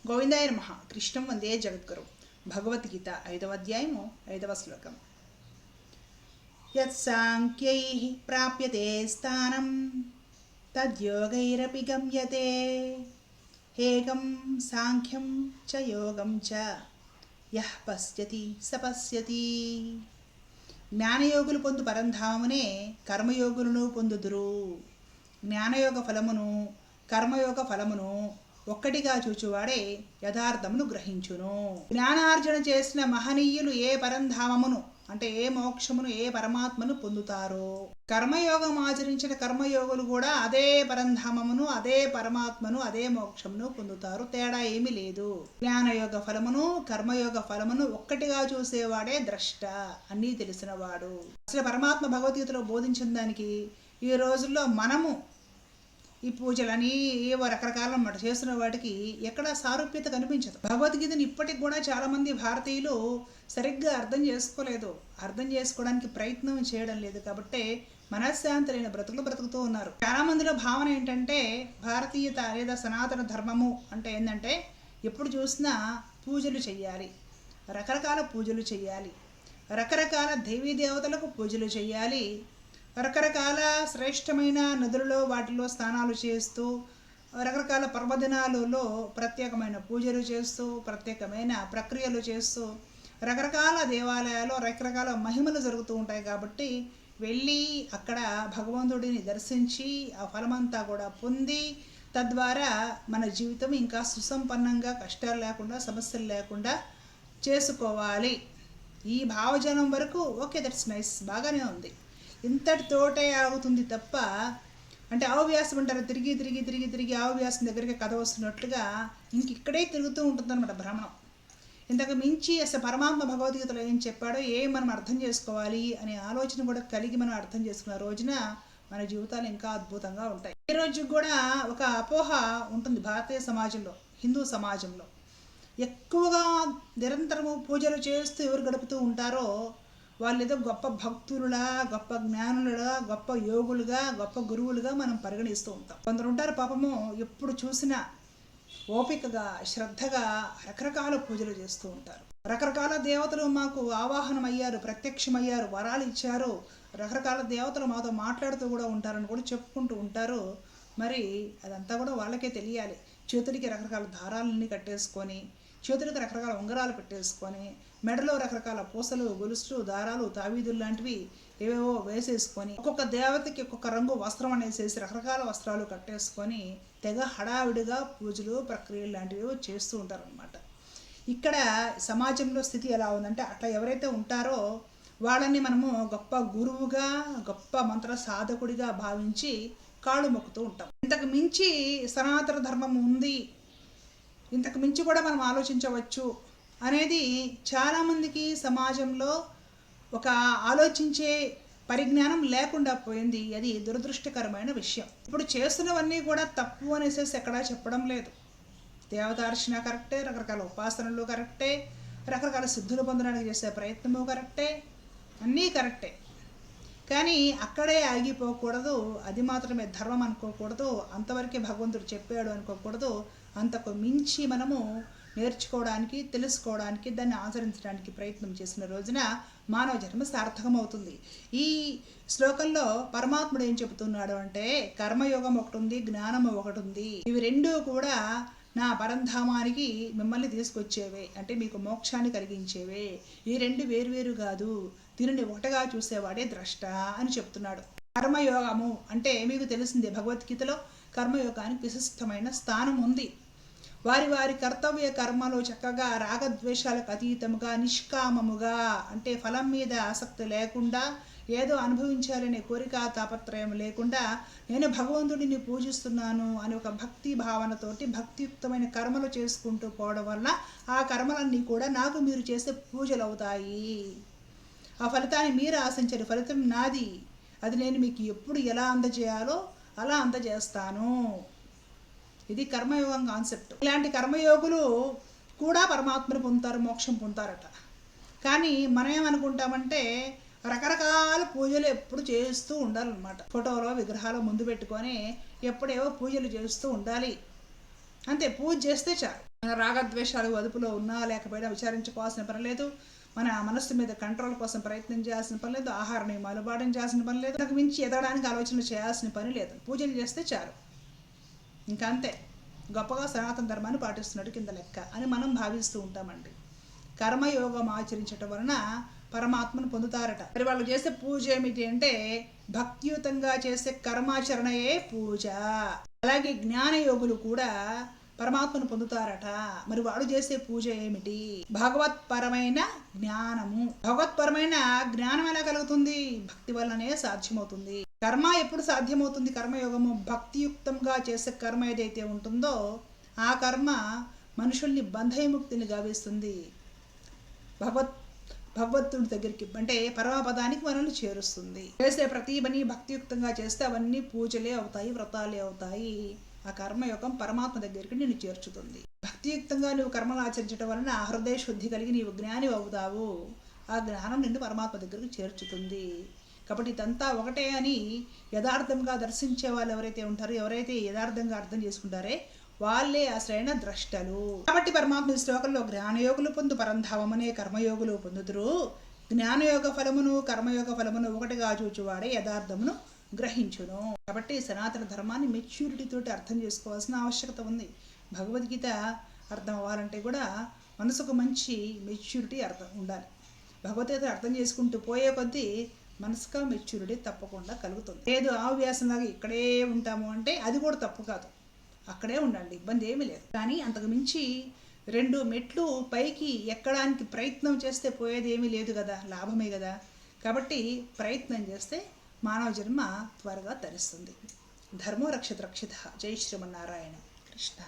గోవిందాయ నమః. కృష్ణం వందే జగద్గురు. భగవద్గీత 5వ అధ్యాయము 5వ శ్లోకం. యత్సాంఖ్యైః ప్రాప్యతే స్థానం తద్యోగైరపి గమ్యతే ఏకం సాంఖ్యం చ యోగం చ యః పశ్యతి స పశ్యతి. జ్ఞానయోగులు పొందు పరంధామమునే కర్మయోగులను పొందుదురు. జ్ఞానయోగ ఫలమును కర్మయోగ ఫలమును ఒక్కటిగా చూచువాడే యథార్థమును గ్రహించును. జ్ఞానార్జన చేసిన మహనీయులు ఏ పరంధామమును అంటే ఏ మోక్షమును ఏ పరమాత్మను పొందుతారో, కర్మయోగం ఆచరించిన కర్మయోగులు కూడా అదే పరంధామమును అదే పరమాత్మను అదే మోక్షమును పొందుతారు. తేడా ఏమీ లేదు. జ్ఞానయోగ ఫలమును కర్మయోగ ఫలమును ఒక్కటిగా చూసేవాడే ద్రష్ట, అన్నీ తెలిసినవాడు. అసలు పరమాత్మ భగవద్గీతలో బోధించిన దానికి ఈ రోజుల్లో మనము ఈ పూజలని ఏవో రకరకాలన్నమాట చేస్తున్న వాటికి ఎక్కడ సారూప్యత కనిపించదు. భగవద్గీతను ఇప్పటికి కూడా చాలామంది భారతీయులు సరిగ్గా అర్థం చేసుకోలేదు, అర్థం చేసుకోవడానికి ప్రయత్నం చేయడం లేదు. కాబట్టి మనశ్శాంతి లేని బ్రతుకులు బ్రతుకుతూ ఉన్నారు. చాలా మందిలో భావన ఏంటంటే భారతీయత లేదా సనాతన ధర్మము అంటే ఏంటంటే ఎప్పుడు చూసినా పూజలు చెయ్యాలి, రకరకాల పూజలు చెయ్యాలి, రకరకాల దేవీ దేవతలకు పూజలు చెయ్యాలి, రకరకాల శ్రేష్టమైన నదులలో వాటిలో స్నానాలు చేస్తూ రకరకాల పర్వదినాలలో ప్రత్యేకమైన పూజలు చేస్తూ ప్రత్యేకమైన ప్రక్రియలు చేస్తూ రకరకాల దేవాలయాల్లో రకరకాల మహిమలు జరుగుతూ ఉంటాయి. కాబట్టి వెళ్ళి అక్కడ భగవంతుడిని దర్శించి ఆ ఫలమంతా కూడా పొంది తద్వారా మన జీవితం ఇంకా సుసంపన్నంగా కష్టాలు లేకుండా సమస్యలు లేకుండా చేసుకోవాలి. ఈ భావజనం వరకు ఓకే, దట్స్ నైస్, బాగానే ఉంది, ఇంతటితోటే ఆగుతుంది తప్ప అంటే ఆవువ్యాసం అంటారు, తిరిగి తిరిగి తిరిగి తిరిగి ఆవువ్యాసం దగ్గరికి కథ వస్తున్నట్లుగా ఇక్కడే తిరుగుతూ ఉంటుందన్నమాట భ్రమణం. ఇంతకు మించి అసలు పరమాత్మ భగవద్గీతలో ఏం చెప్పాడో ఏం మనం అర్థం చేసుకోవాలి అనే ఆలోచన కూడా కలిగి మనం అర్థం చేసుకున్న రోజున మన జీవితాలు ఇంకా అద్భుతంగా ఉంటాయి. ఈ రోజు కూడా ఒక అపోహ ఉంటుంది భారతీయ సమాజంలో, హిందూ సమాజంలో. ఎక్కువగా నిరంతరము పూజలు చేస్తూ ఎవరు గడుపుతూ ఉంటారో వాళ్ళు ఏదో గొప్ప భక్తులుగా గొప్ప జ్ఞానులుగా గొప్ప యోగులుగా గొప్ప గురువులుగా మనం పరిగణిస్తూ ఉంటాం. కొందరు ఉంటారు పాపము ఎప్పుడు చూసినా ఓపికగా శ్రద్ధగా రకరకాల పూజలు చేస్తూ ఉంటారు. రకరకాల దేవతలు మాకు ఆవాహనం అయ్యారు, ప్రత్యక్షమయ్యారు, వరాలు ఇచ్చారు, రకరకాల దేవతలు మాతో మాట్లాడుతూ కూడా ఉంటారని కూడా చెప్పుకుంటూ ఉంటారు. మరి అదంతా కూడా వాళ్ళకే తెలియాలి. చేతుడికి రకరకాల దారాలన్నీ కట్టేసుకొని, చేతులకు రకరకాల ఉంగరాలు పెట్టేసుకొని, మెడలో రకరకాల పూసలు గొలుసులు దారాలు తావీదులు లాంటివి ఏవేవో వేసేసుకొని, ఒక్కొక్క దేవతకి ఒక్కొక్క రంగు వస్త్రం అనేసేసి రకరకాల వస్త్రాలు కట్టేసుకొని తెగ హడావిడిగా పూజలు ప్రక్రియలు లాంటివి చేస్తూ ఉంటారనమాట. ఇక్కడ సమాజంలో స్థితి ఎలా ఉందంటే అట్లా ఎవరైతే ఉంటారో వాళ్ళని మనము గొప్ప గురువుగా గొప్ప మంత్ర సాధకుడిగా భావించి కాళ్ళు మొక్కుతూ ఉంటాం. ఇంతకు మించి సనాతన ధర్మం ఉంది, ఇంతకు మించి కూడా మనం ఆలోచించవచ్చు అనేది చాలామందికి సమాజంలో ఒక ఆలోచించే పరిజ్ఞానం లేకుండా పోయింది. అది దురదృష్టకరమైన విషయం. ఇప్పుడు చేస్తున్నవన్నీ కూడా తప్పు అనేసేసి ఎక్కడా చెప్పడం లేదు. దేవతార్చన కరెక్టే, రకరకాల ఉపాసనలు కరెక్టే, రకరకాల సిద్ధులు పొందడానికి చేసే ప్రయత్నము కరెక్టే, అన్నీ కరెక్టే. కానీ అక్కడే ఆగిపోకూడదు, అది మాత్రమే ధర్మం అనుకోకూడదు, అంతవరకే భగవంతుడు చెప్పాడు అనుకోకూడదు. అంతకు మించి మనము నేర్చుకోవడానికి తెలుసుకోవడానికి దాన్ని ఆచరించడానికి ప్రయత్నం చేసిన రోజున మానవ జన్మ సార్థకమవుతుంది. ఈ శ్లోకంలో పరమాత్ముడు ఏం చెబుతున్నాడు అంటే కర్మయోగం ఒకటి ఉంది, జ్ఞానం ఒకటి ఉంది. ఇవి రెండూ కూడా నా పరంధామానికి మిమ్మల్ని తీసుకొచ్చేవే, అంటే మీకు మోక్షాన్ని కలిగించేవే. ఈ రెండు వేరువేరు కాదు, దీనిని ఒకటిగా చూసేవాడే ద్రష్ట అని చెప్తున్నాడు. కర్మయోగము అంటే మీకు తెలిసిందే, భగవద్గీతలో కర్మయోగానికి విశిష్టమైన స్థానం ఉంది. వారి వారి కర్తవ్య కర్మలు చక్కగా రాగద్వేషాలకు అతీతముగా నిష్కామముగా అంటే ఫలం మీద ఆసక్తి లేకుండా ఏదో అనుభవించాలనే కోరిక తాపత్రయం లేకుండా నేను భగవంతుడిని పూజిస్తున్నాను అని ఒక భక్తి భావనతోటి భక్తియుక్తమైన కర్మలు చేసుకుంటూ పోవడం వల్ల ఆ కర్మలన్నీ కూడా నాకు మీరు చేసే పూజలు అవుతాయి. ఆ ఫలితాన్ని మీరు ఆశించరు, ఫలితం నాది, అది నేను మీకు ఎప్పుడు ఎలా అందజేయాలో అలా అందజేస్తాను. ఇది కర్మయోగం కాన్సెప్ట్. ఇలాంటి కర్మయోగులు కూడా పరమాత్మను పొందుతారు, మోక్షం పొందుతారట. కానీ మనం ఏమనుకుంటామంటే రకరకాల పూజలు ఎప్పుడు చేస్తూ ఉండాలన్నమాట. ఫోటోలో విగ్రహాలు ముందు పెట్టుకొని ఎప్పుడేవో పూజలు చేస్తూ ఉండాలి. అంతే, పూజ చేస్తే చాలు. మన రాగద్వేషాలు అదుపులో ఉన్నా లేకపోయినా విచారించుకోవాల్సిన పని లేదు. మన మనస్సు మీద కంట్రోల్ కోసం ప్రయత్నం చేయాల్సిన పని లేదు. ఆహార నియమాలు పాటించాల్సిన పని లేదు. నాకు మించి ఎదగడానికి ఆలోచన చేయాల్సిన పని లేదు. పూజలు చేస్తే చాలు. ఇంకా అంతే, గొప్పగా సనాతన ధర్మాన్ని పాటిస్తున్నట్టు కింద లెక్క అని మనం భావిస్తూ ఉంటామండి. కర్మయోగం ఆచరించటం వలన పరమాత్మను పొందుతారట. మరి వాళ్ళు చేసే పూజ ఏమిటి అంటే భక్తియుతంగా చేసే కర్మాచరణయే పూజ. అలాగే జ్ఞానయోగులు కూడా పరమాత్మను పొందుతారట. మరి వాడు చేసే పూజ ఏమిటి? భగవత్పరమైన జ్ఞానము. భగవత్పరమైన జ్ఞానం ఎలా కలుగుతుంది? భక్తి వల్లనే సాధ్యమవుతుంది. కర్మ ఎప్పుడు సాధ్యమవుతుంది? కర్మయోగము భక్తియుక్తంగా చేసే కర్మ ఏదైతే ఉంటుందో ఆ కర్మ మనుషుల్ని బంధయముక్తిని గావిస్తుంది. భగవంతుడి దగ్గరికి అంటే పరమపదానికి మనల్ని చేరుస్తుంది. చేసే ప్రతి పని భక్తియుక్తంగా చేస్తే అవన్నీ పూజలే అవుతాయి, వ్రతాలే అవుతాయి. ఆ కర్మయోగం పరమాత్మ దగ్గరికి నిన్ను చేర్చుతుంది. భక్తియుక్తంగా నువ్వు కర్మలు ఆచరించడం వలన హృదయ శుద్ధి కలిగి నీవు జ్ఞాని అవుతావు. ఆ జ్ఞానం నిన్ను పరమాత్మ దగ్గరికి చేర్చుతుంది. కాబట్టి ఇదంతా ఒకటే అని యథార్థంగా దర్శించే వాళ్ళు ఎవరైతే ఉంటారో, ఎవరైతే యథార్థంగా అర్థం చేసుకుంటారే వాళ్ళే అసలైన ద్రష్టలు. కాబట్టి పరమాత్మ శ్లోకంలో జ్ఞానయోగులు పొందు పరంధామనే కర్మయోగులు పొందుతురు. జ్ఞానయోగ ఫలమును కర్మయోగ ఫలమును ఒకటిగా చూచువాడే యథార్థమును గ్రహించును. కాబట్టి సనాతన ధర్మాన్ని మెచ్యూరిటీతోటి అర్థం చేసుకోవాల్సిన ఆవశ్యకత ఉంది. భగవద్గీత అర్థం అవ్వాలంటే కూడా మనసుకు మంచి మెచ్యూరిటీ అర్థం ఉండాలి. భగవద్గీత అర్థం చేసుకుంటూ పోయే కొద్దీ మనసుగా మెచ్యూరిటీ తప్పకుండా కలుగుతుంది. లేదు ఆవ్యాసంలాగా ఇక్కడే ఉంటాము అంటే అది కూడా తప్పు కాదు, అక్కడే ఉండండి, ఇబ్బంది ఏమీ లేదు. కానీ అంతకు మించి 2 మెట్లు పైకి ఎక్కడానికి ప్రయత్నం చేస్తే పోయేది ఏమీ లేదు కదా, లాభమే కదా. కాబట్టి ప్రయత్నం చేస్తే మానవ జన్మ త్వరగా తరిస్తుంది. ధర్మో రక్షిత రక్షిత. జై శ్రీమన్నారాయణ. కృష్ణ.